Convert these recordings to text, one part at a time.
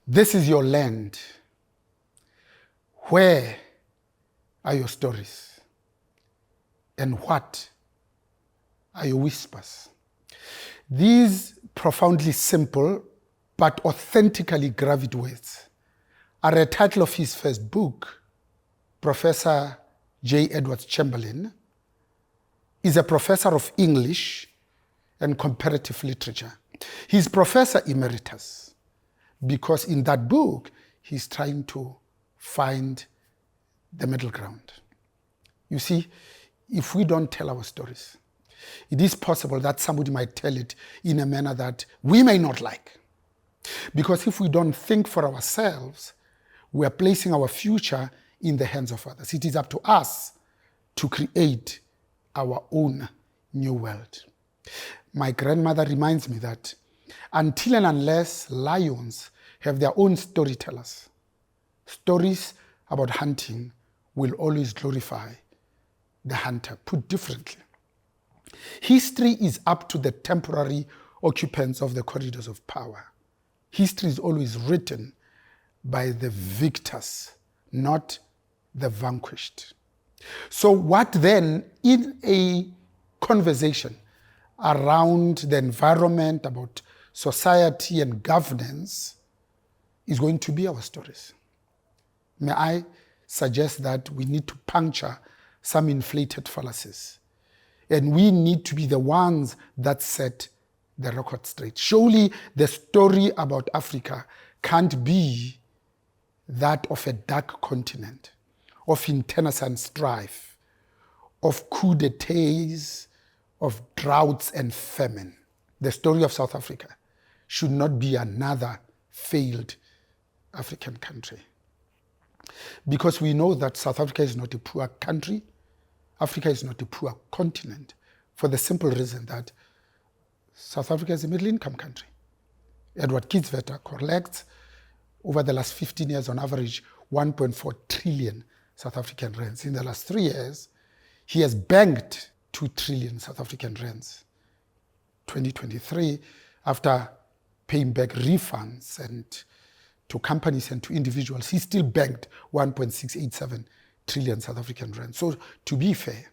This is your land. Where are your stories? And what are your whispers? These profoundly simple but authentically gravid words are a title of his first book. Professor J. Edwards Chamberlain is a professor of English and comparative literature. He's Professor Emeritus because in that book, he's trying to find the middle ground. You see, if we don't tell our stories, it is possible that somebody might tell it in a manner that we may not like. Because if we don't think for ourselves, we are placing our future in the hands of others. It is up to us to create our own new world. My grandmother reminds me that until and unless lions have their own storytellers, stories about hunting will always glorify the hunter. Put differently, history is up to the temporary occupants of the corridors of power. History is always written by the victors, not the vanquished. So what then, in a conversation around the environment, about society and governance, is going to be our stories? May I suggest that we need to puncture some inflated fallacies. And we need to be the ones that set the record straight. Surely the story about Africa can't be that of a dark continent, of internecine strife, of coups d'etats, of droughts and famine. The story of South Africa should not be another failed African country. Because we know that South Africa is not a poor country, Africa is not a poor continent, for the simple reason that South Africa is a middle-income country. Edward Kieswetter collects, over the last 15 years, on average, 1.4 trillion South African rands. In the last 3 years, he has banked 2 trillion South African rands. 2023, after paying back refunds and to companies and to individuals, he still banked 1.687 trillion South African rands. So to be fair,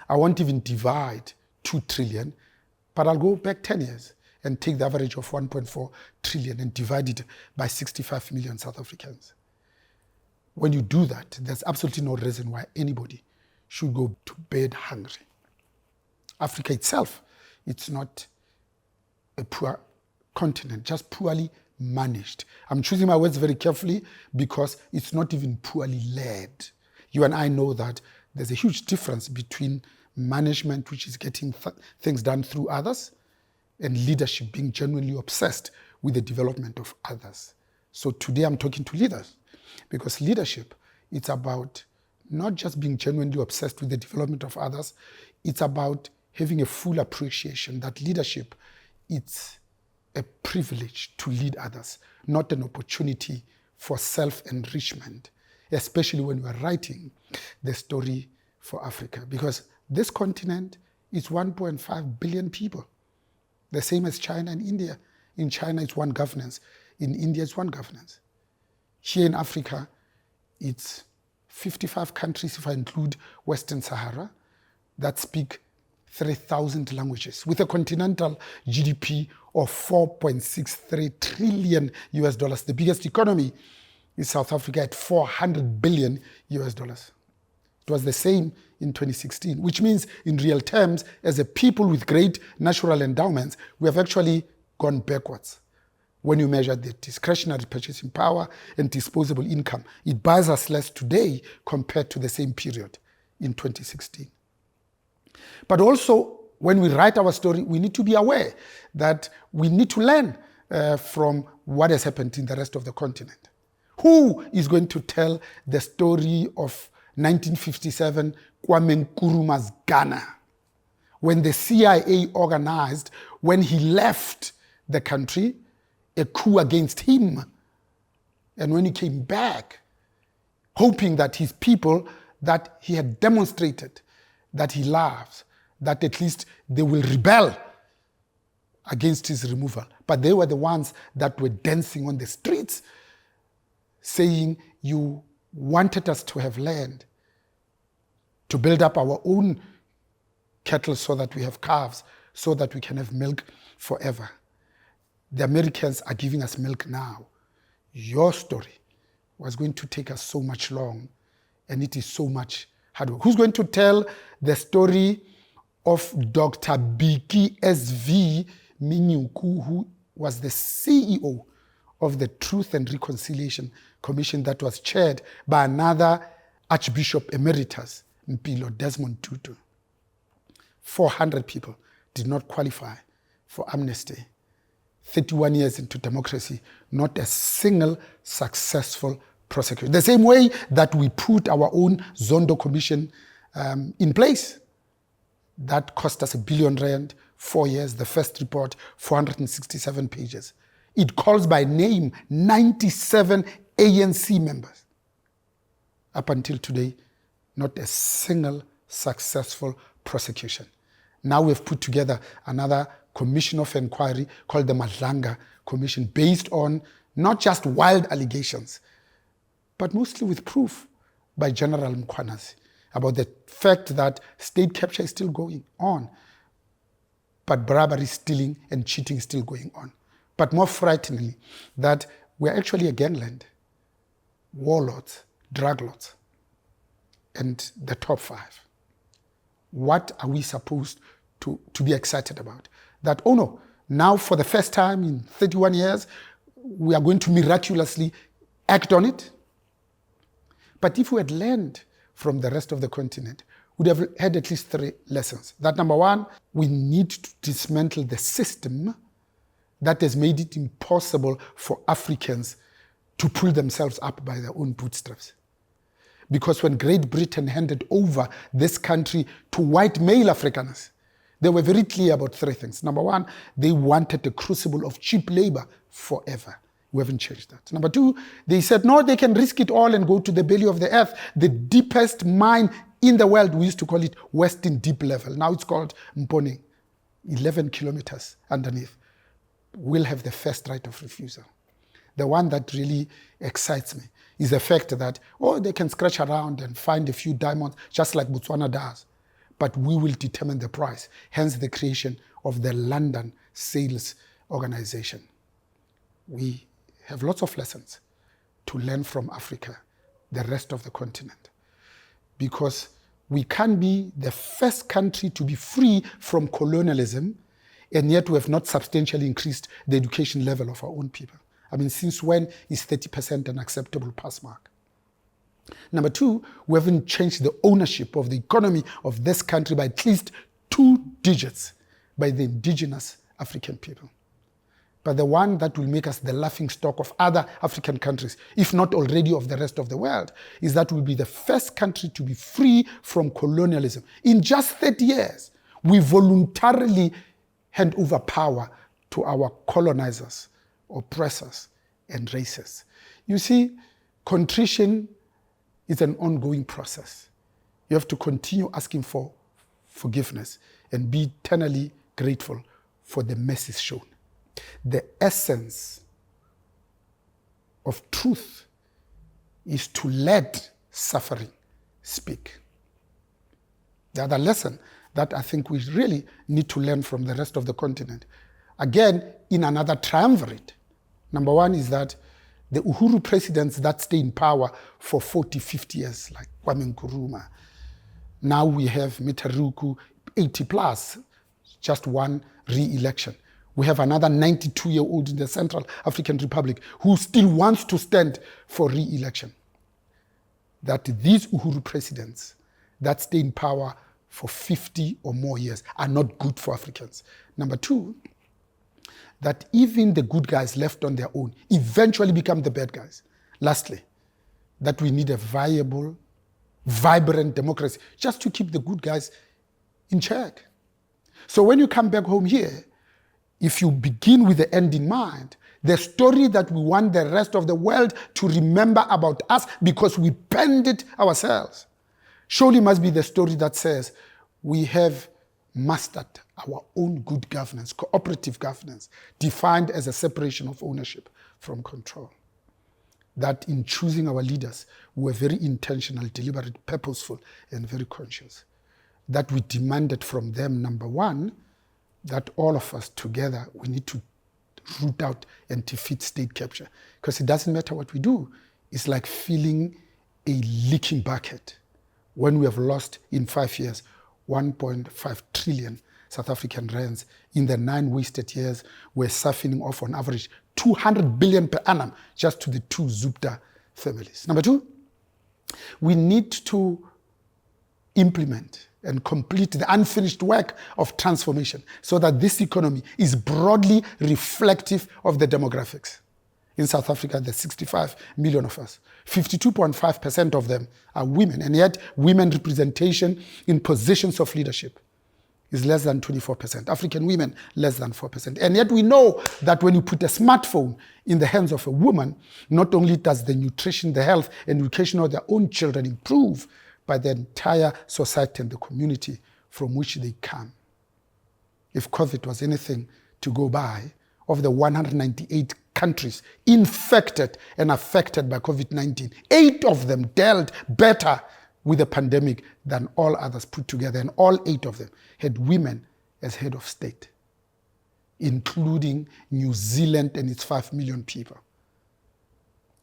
I won't even divide 2 trillion, but I'll go back 10 years and take the average of 1.4 trillion and divide it by 65 million South Africans. When you do that, there's absolutely no reason why anybody should go to bed hungry. Africa itself, it's not a poor continent, just poorly managed. I'm choosing my words very carefully because it's not even poorly led. You and I know that there's a huge difference between management, which is getting things done through others, and leadership being genuinely obsessed with the development of others. So today I'm talking to leaders because leadership, it's about not just being genuinely obsessed with the development of others, it's about having a full appreciation that leadership, it's a privilege to lead others, not an opportunity for self-enrichment, especially when we are writing the story for Africa. Because this continent is 1.5 billion people, the same as China and India. In China, it's one governance. In India, it's one governance. Here in Africa, it's 55 countries, if I include Western Sahara, that speak 3,000 languages, with a continental GDP of $4.63 trillion US dollars. The biggest economy is South Africa at $400 billion US dollars. It was the same in 2016, which means in real terms, as a people with great natural endowments, we have actually gone backwards. When you measure the discretionary purchasing power and disposable income, it buys us less today compared to the same period in 2016. But also, when we write our story, we need to be aware that we need to learn from what has happened in the rest of the continent. Who is going to tell the story of 1957 Kwame Nkrumah's Ghana, when the CIA organized, when he left the country, a coup against him. And when he came back, hoping that his people, that he had demonstrated that he loves, that at least they will rebel against his removal. But they were the ones that were dancing on the streets saying, you wanted us to have land to build up our own cattle so that we have calves, so that we can have milk forever. The Americans are giving us milk now. Your story was going to take us so much long, and it is so much hard work. Who's going to tell the story of Dr. Biki S.V. Minyuku, who was the CEO of the Truth and Reconciliation Commission that was chaired by another Archbishop Emeritus, Mpilo Desmond Tutu? 400 people did not qualify for amnesty. 31 years into democracy, not a single successful prosecution. The same way that we put our own Zondo Commission in place. That cost us R1 billion, 4 years. The first report, 467 pages. It calls by name 97 ANC members. Up until today, not a single successful prosecution. Now we've put together another commission of inquiry called the Madlanga Commission, based on not just wild allegations, but mostly with proof by General Mkhwanazi about the fact that state capture is still going on, but bribery, stealing, and cheating is still going on. But more frighteningly, that we're actually a gangland, warlords, drug lords, and the top 5. What are we supposed to be excited about? That, oh no, now for the first time in 31 years, we are going to miraculously act on it? But if we had learned from the rest of the continent, we'd have had at least 3 lessons. That number 1, we need to dismantle the system that has made it impossible for Africans to pull themselves up by their own bootstraps. Because when Great Britain handed over this country to white male Afrikaners, they were very clear about 3 things. Number 1, they wanted a crucible of cheap labor forever. We haven't changed that. Number 2, they said, no, they can risk it all and go to the belly of the earth, the deepest mine in the world. We used to call it Western Deep Level. Now it's called Mponing, 11 kilometers underneath. We'll have the first right of refusal. The one that really excites me is the fact that, oh, they can scratch around and find a few diamonds, just like Botswana does. But we will determine the price, hence the creation of the London Sales Organization. We have lots of lessons to learn from Africa, the rest of the continent, because we can't be the first country to be free from colonialism, and yet we have not substantially increased the education level of our own people. I mean, since when is 30% an acceptable pass mark? Number 2, we haven't changed the ownership of the economy of this country by at least 2 digits by the indigenous African people. But the one that will make us the laughingstock of other African countries, if not already of the rest of the world, is that we'll be the first country to be free from colonialism. In just 30 years, we voluntarily hand over power to our colonizers, oppressors, and racists. You see, contrition is an ongoing process. You have to continue asking for forgiveness and be eternally grateful for the mercies shown. The essence of truth is to let suffering speak. The other lesson that I think we really need to learn from the rest of the continent, again, in another triumvirate. Number 1 is that the Uhuru presidents that stay in power for 40, 50 years, like Kwame Nkrumah. Now we have Mitaruku, 80 plus, just one re-election. We have another 92-year-old in the Central African Republic who still wants to stand for re-election. That these Uhuru presidents that stay in power for 50 or more years are not good for Africans. Number 2, that even the good guys left on their own eventually become the bad guys. Lastly, that we need a viable, vibrant democracy just to keep the good guys in check. So when you come back home here, if you begin with the end in mind, the story that we want the rest of the world to remember about us because we penned it ourselves, surely must be the story that says we have mastered our own good governance, cooperative governance, defined as a separation of ownership from control. That in choosing our leaders, we were very intentional, deliberate, purposeful, and very conscious. That we demanded from them, number one, that all of us together, we need to root out and defeat state capture. Because it doesn't matter what we do. It's like filling a leaking bucket. When we have lost in 5 years 1.5 trillion South African rands, in the 9 wasted years, we're siphoning off on average 200 billion per annum just to the 2 Zupta families. Number two, we need to implement and complete the unfinished work of transformation so that this economy is broadly reflective of the demographics. In South Africa, there's 65 million of us. 52.5% of them are women, and yet women representation in positions of leadership is less than 24%. African women, less than 4%. And yet we know that when you put a smartphone in the hands of a woman, not only does the nutrition, the health, and education of their own children improve, but the entire society and the community from which they come. If COVID was anything to go by, of the 198 countries infected and affected by COVID-19, 8 of them dealt better with the pandemic than all others put together, and all 8 of them had women as head of state, including New Zealand and its 5 million people.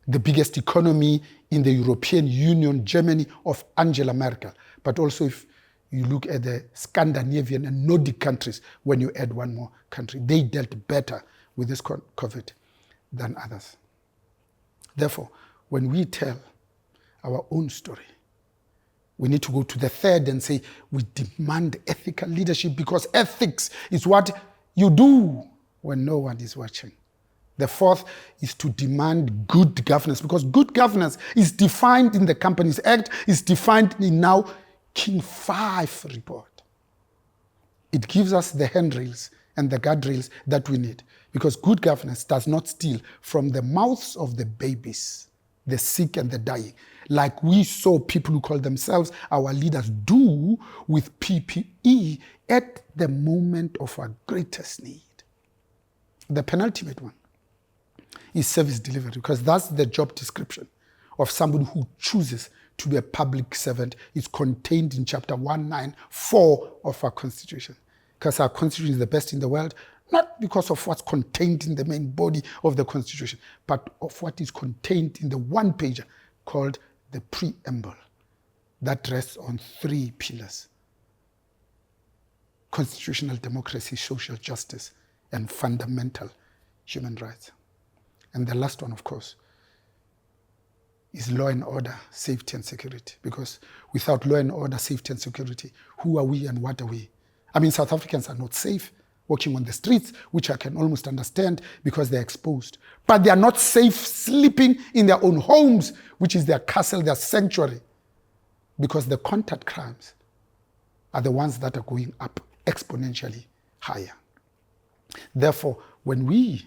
The biggest economy in the European Union, Germany, of Angela Merkel. But also if you look at the Scandinavian and Nordic countries, when you add one more country, they dealt better with this COVID than others. Therefore, when we tell our own story, we need to go to the third and say, we demand ethical leadership because ethics is what you do when no one is watching. The fourth is to demand good governance, because good governance is defined in the Companies Act, is defined in now King 5 report. It gives us the handrails and the guardrails that we need, because good governance does not steal from the mouths of the babies, the sick and the dying, like we saw people who call themselves our leaders do with PPE at the moment of our greatest need. The penultimate one is service delivery, because that's the job description of somebody who chooses to be a public servant. It's contained in chapter 194 of our constitution, because our constitution is the best in the world, not because of what's contained in the main body of the constitution, but of what is contained in the one pager called the preamble, that rests on 3 pillars: constitutional democracy, social justice, and fundamental human rights. And the last one, of course, is law and order, safety and security. Because without law and order, safety and security, who are we and what are we? I mean, South Africans are not safe walking on the streets, which I can almost understand because they're exposed. But they are not safe sleeping in their own homes, which is their castle, their sanctuary. Because the contact crimes are the ones that are going up exponentially higher. Therefore, when we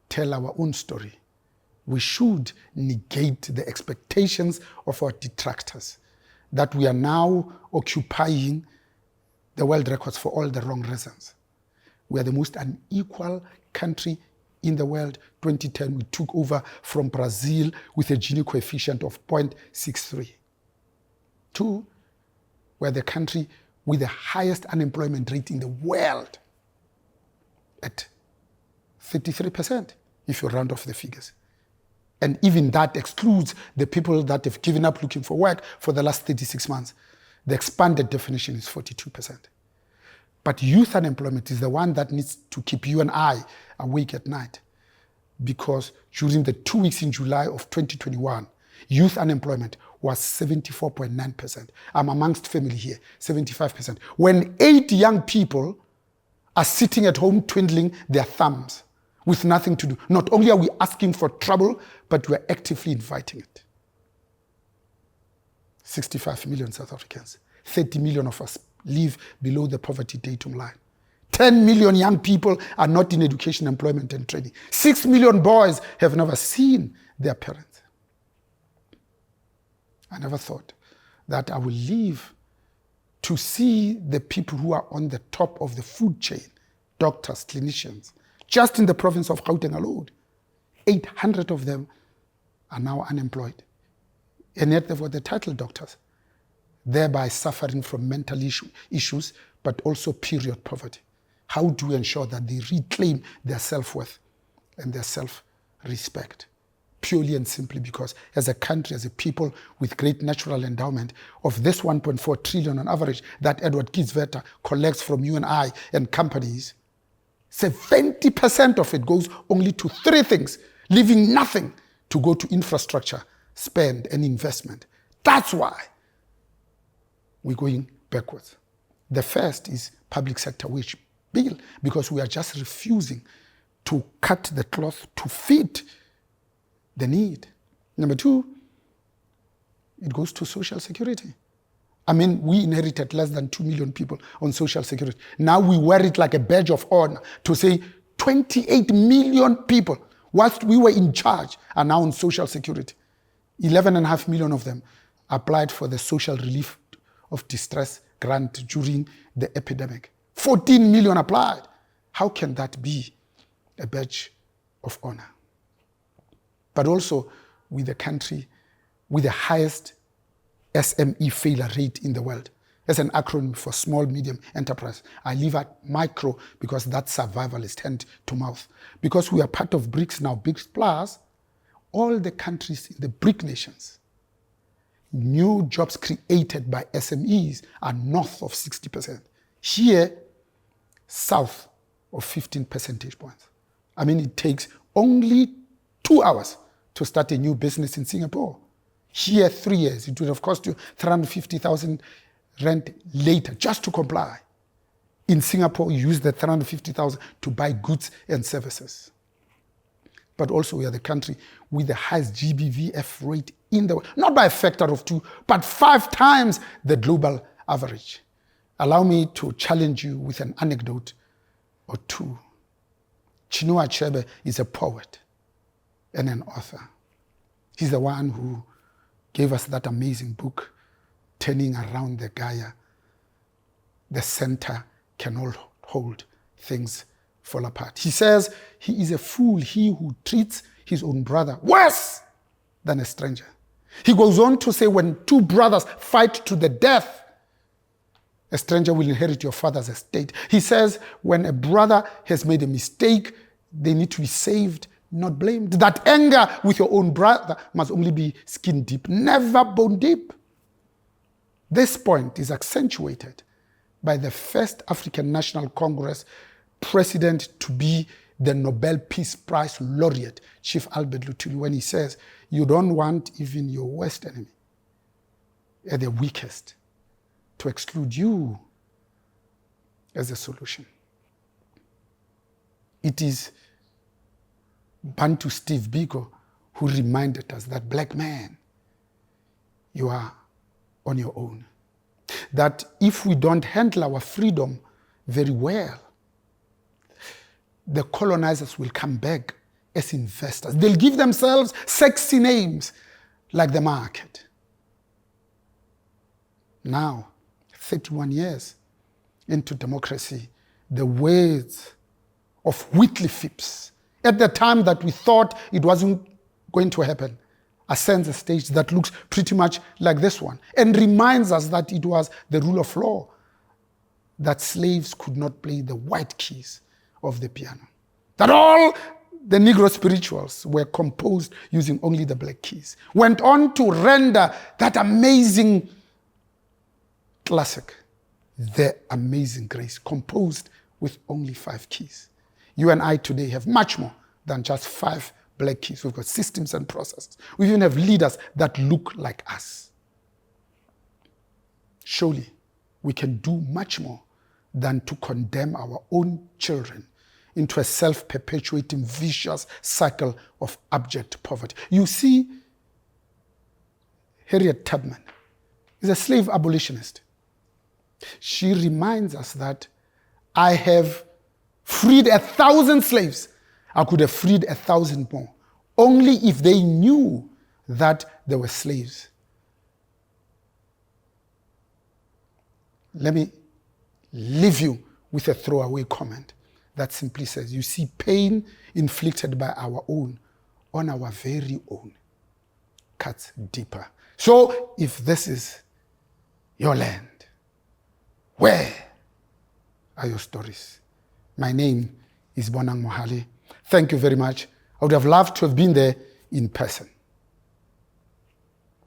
tell our own story, we should negate the expectations of our detractors that we are now occupying the world records for all the wrong reasons. We are the most unequal country in the world. 2010, we took over from Brazil with a Gini coefficient of 0.63. 2, we're the country with the highest unemployment rate in the world at 33%, if you round off the figures. And even that excludes the people that have given up looking for work for the last 36 months. The expanded definition is 42%. But youth unemployment is the one that needs to keep you and I awake at night. Because during the 2 weeks in July of 2021, youth unemployment was 74.9%. I'm amongst family here, 75%. When 8 young people are sitting at home twiddling their thumbs with nothing to do. Not only are we asking for trouble, but we're actively inviting it. 65 million South Africans, 30 million of us live below the poverty datum line. 10 million young people are not in education, employment, and training. 6 million boys have never seen their parents. I never thought that I will live to see the people who are on the top of the food chain, doctors, clinicians, just in the province of Gauteng alone, 800 of them are now unemployed. And yet they've got the title doctors, thereby suffering from mental issues, but also period poverty. How do we ensure that they reclaim their self-worth and their self-respect? Purely and simply because as a country, as a people with great natural endowment, of this 1.4 trillion on average that Edward Kieswetter collects from you and I and companies, 70% of it goes only to three things, leaving nothing to go to infrastructure, spend, and investment. That's why we're going backwards. The first is public sector wage bill, because we are just refusing to cut the cloth to fit the need. Number two, it goes to social security. I mean, we inherited less than 2 million people on social security. Now we wear it like a badge of honor to say 28 million people, whilst we were in charge, are now on social security. 11.5 million of them applied for the social relief of distress grant during the epidemic. 14 million applied. How can that be a badge of honor? But also with the country with the highest SME failure rate in the world. As an acronym for small, medium enterprise. I leave out micro because that survival is hand to mouth. Because we are part of BRICS now, BRICS Plus, all the countries in the BRIC nations, new jobs created by SMEs are north of 60%. Here, south of 15 percentage points. I mean, it takes only 2 hours to start a new business in Singapore. Here, 3 years. It would have cost you 350,000 rand later just to comply. In Singapore, you use the 350,000 to buy goods and services. But also we are the country with the highest GBVF rate in the world. Not by a factor of 2, but 5 times the global average. Allow me to challenge you with an anecdote or two. Chinua Achebe is a poet and an author. He's the one who gave us that amazing book, Turning Around the Gaia. The center can all hold, things fall apart. He says he is a fool, he who treats his own brother worse than a stranger. He goes on to say when 2 brothers fight to the death, a stranger will inherit your father's estate. He says when a brother has made a mistake, they need to be saved, not blamed. That anger with your own brother must only be skin deep, never bone deep. This point is accentuated by the first African National Congress president to be the Nobel Peace Prize laureate, Chief Albert Luthuli, when he says, you don't want even your worst enemy, at the weakest, to exclude you as a solution. It is Bantu Steve Biko who reminded us that black man, you are on your own. That if we don't handle our freedom very well, the colonizers will come back as investors. They'll give themselves sexy names like the market. Now, 31 years into democracy, the words of Whitley Phipps, at the time that we thought it wasn't going to happen, ascends a stage that looks pretty much like this one and reminds us that it was the rule of law that slaves could not play the white keys of the piano. That all the Negro spirituals were composed using only the black keys. Went on to render that amazing classic, The Amazing Grace, composed with only 5 keys. You and I today have much more than just 5 black keys. We've got systems and processes. We even have leaders that look like us. Surely, we can do much more than to condemn our own children into a self-perpetuating vicious cycle of abject poverty. You see, Harriet Tubman is a slave abolitionist. She reminds us that I have freed 1,000 slaves. I could have freed 1,000 more, only if they knew that they were slaves. Let me leave you with a throwaway comment that simply says, you see, pain inflicted by our own on our very own cuts deeper. So if this is your land, where are your stories? My name is Bonang Mohale. Thank you very much. I would have loved to have been there in person.